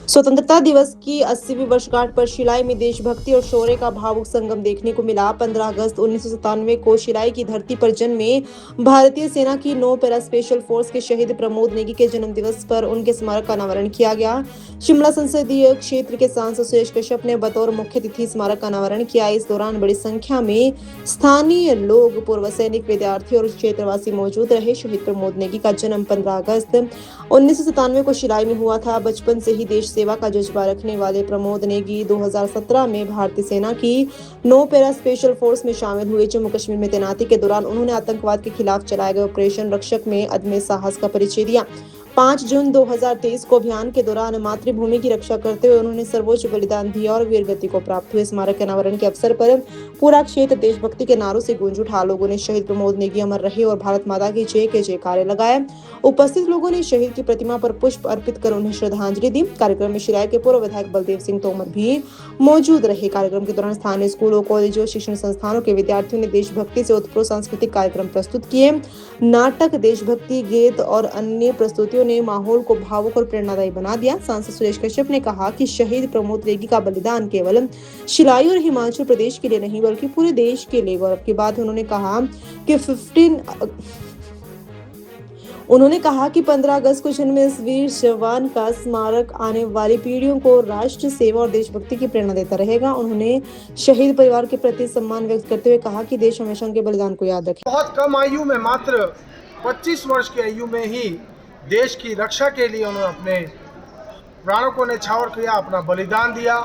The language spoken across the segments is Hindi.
स्वतंत्रता दिवस की 80वीं वर्षगांठ पर शिलाई में देशभक्ति और शौर्य का भावुक संगम देखने को मिला। 15 अगस्त 1997 को शिलाई की धरती पर जन्मे भारतीय सेना की 9 पैरा स्पेशल फोर्स के शहीद प्रमोद नेगी के जन्म दिवस पर उनके स्मारक का अनावरण किया गया। शिमला संसदीय क्षेत्र के सांसद सुरेश कश्यप ने बतौर मुख्य अतिथि स्मारक का अनावरण किया। इस दौरान बड़ी संख्या में स्थानीय लोग, पूर्व सैनिक, विद्यार्थी और क्षेत्रवासी मौजूद रहे। शहीद प्रमोद नेगी का जन्म 15 अगस्त 1997 को शिलाई में हुआ था। बचपन से ही देश सेवा का जज्बा रखने वाले प्रमोद नेगी 2017 में भारतीय सेना की 9 पैरा स्पेशल फोर्स में शामिल हुए। जम्मू कश्मीर में तैनाती के दौरान उन्होंने आतंकवाद के खिलाफ चलाए गए ऑपरेशन रक्षक में अदम्य साहस का परिचय दिया। 5 जून 2023 को अभियान के दौरान मातृभूमि की रक्षा करते हुए उन्होंने सर्वोच्च बलिदान दिया और वीरगति को प्राप्त हुए। स्मारक के अनावरण के अवसर पर पूरा क्षेत्र देशभक्ति के नारों से गूंज उठा। लोगों ने शहीद प्रमोद नेगी अमर रहे और भारत माता की जय के जयकारे लगाए। उपस्थित लोगों ने शहीद की प्रतिमा पर पुष्प अर्पित कर उन्हें श्रद्धांजलि दी। कार्यक्रम में शिलाई के पूर्व विधायक बलदेव सिंह तोमर भी मौजूद रहे। कार्यक्रम के दौरान स्थानीय स्कूलों, कॉलेजों, शिक्षण संस्थानों के विद्यार्थियों ने देशभक्ति से उत्प्रोत सांस्कृतिक कार्यक्रम प्रस्तुत किए। नाटक, देशभक्ति गीत और अन्य प्रस्तुतियों ने माहौल को भावुक और प्रेरणादायी बना दिया। सांसद सुरेश कश्यप ने कहा कि शहीद प्रमोद नेगी का बलिदान केवल शिलाई और हिमाचल प्रदेश के लिए नहीं बल्कि पूरे देश के लिए गौरव की बात है। उन्होंने कहा कि 15 अगस्त को जन्मे इस वीर जवान का स्मारक आने वाली पीढ़ियों को राष्ट्र सेवा और देशभक्ति की प्रेरणा देता रहेगा। उन्होंने शहीद परिवार के प्रति सम्मान व्यक्त करते हुए कहा कि देश हमेशा उनके बलिदान को याद रखे। बहुत कम आयु में, मात्र 25 वर्ष की आयु में ही देश की रक्षा के लिए उन्होंने अपने प्राणों को न्यौछावर किया, अपना बलिदान दिया।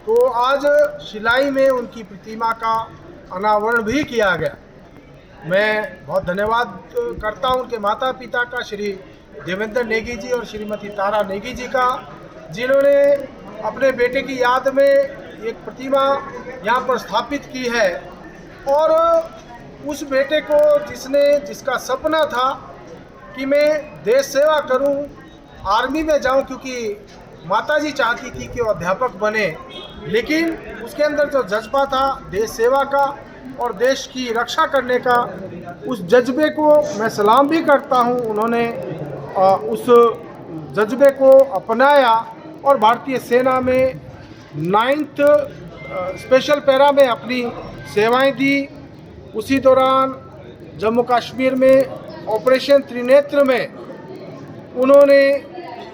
तो आज शिलाई में उनकी प्रतिमा का अनावरण भी किया गया। मैं बहुत धन्यवाद करता हूं उनके माता पिता का, श्री देवेंद्र नेगी जी और श्रीमती तारा नेगी जी का, जिन्होंने अपने बेटे की याद में एक प्रतिमा यहाँ पर स्थापित की है। और उस बेटे को जिसका सपना था कि मैं देश सेवा करूं, आर्मी में जाऊं, क्योंकि माताजी चाहती थी कि वो अध्यापक बने, लेकिन उसके अंदर जो जज्बा था देश सेवा का और देश की रक्षा करने का, उस जज्बे को मैं सलाम भी करता हूं। उन्होंने उस जज्बे को अपनाया और भारतीय सेना में 9th स्पेशल पैरा में अपनी सेवाएं दी। उसी दौरान जम्मू कश्मीर में ऑपरेशन त्रिनेत्र में उन्होंने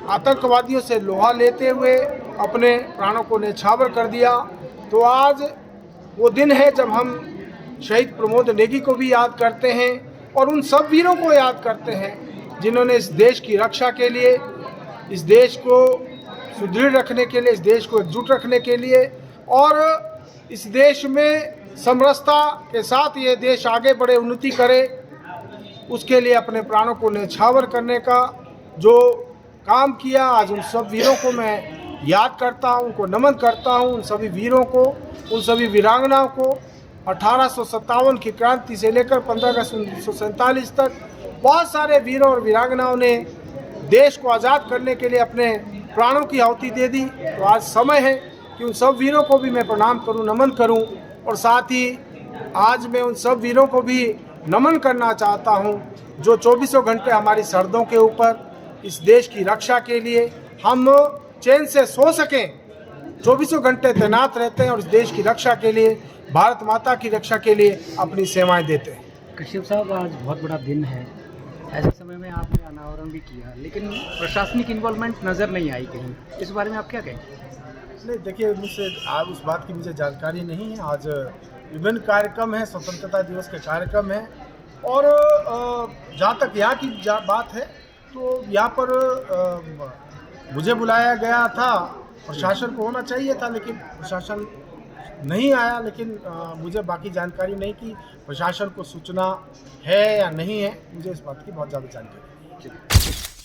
आतंकवादियों से लोहा लेते हुए अपने प्राणों को न्यौछावर कर दिया। तो आज वो दिन है जब हम शहीद प्रमोद नेगी को भी याद करते हैं और उन सब वीरों को याद करते हैं जिन्होंने इस देश की रक्षा के लिए, इस देश को सुदृढ़ रखने के लिए, इस देश को एकजुट रखने के लिए और इस देश में समरसता के साथ ये देश आगे बढ़े, उन्नति करे, उसके लिए अपने प्राणों को न्यौछावर करने का जो काम किया। आज उन सब वीरों को मैं याद करता हूँ, उनको नमन करता हूँ। उन सभी वीरों को, उन सभी वीरांगनाओं को 1857 की क्रांति से लेकर 15 अगस्त 1947 तक बहुत सारे वीरों और वीरांगनाओं ने देश को आज़ाद करने के लिए अपने प्राणों की आहुति दे दी। तो आज समय है कि उन सब वीरों को भी मैं प्रणाम करूं, नमन करूं। और साथ ही आज मैं उन सब वीरों को भी नमन करना चाहता हूं जो 24 घंटे हमारी सरहदों के ऊपर इस देश की रक्षा के लिए हम चैन से सो सकें, 24 घंटे तैनात रहते हैं और इस देश की रक्षा के लिए, भारत माता की रक्षा के लिए अपनी सेवाएं देते हैं। कश्यप साहब, आज बहुत बड़ा दिन है, ऐसे समय में आपने अनावरण भी किया, लेकिन प्रशासनिक इन्वॉल्वमेंट नज़र नहीं आई कहीं, इस बारे में आप क्या कहें? नहीं, देखिए, मुझसे आज उस बात की मुझे जानकारी नहीं है। आज विभिन्न कार्यक्रम हैं, स्वतंत्रता दिवस के कार्यक्रम हैं और जहाँ तक यहाँ की बात है तो यहाँ पर मुझे बुलाया गया था, प्रशासन को होना चाहिए था, लेकिन प्रशासन नहीं आया। लेकिन मुझे बाकी जानकारी नहीं कि प्रशासन को सूचना है या नहीं है, मुझे इस बात की बहुत ज़्यादा जानकारी नहीं है।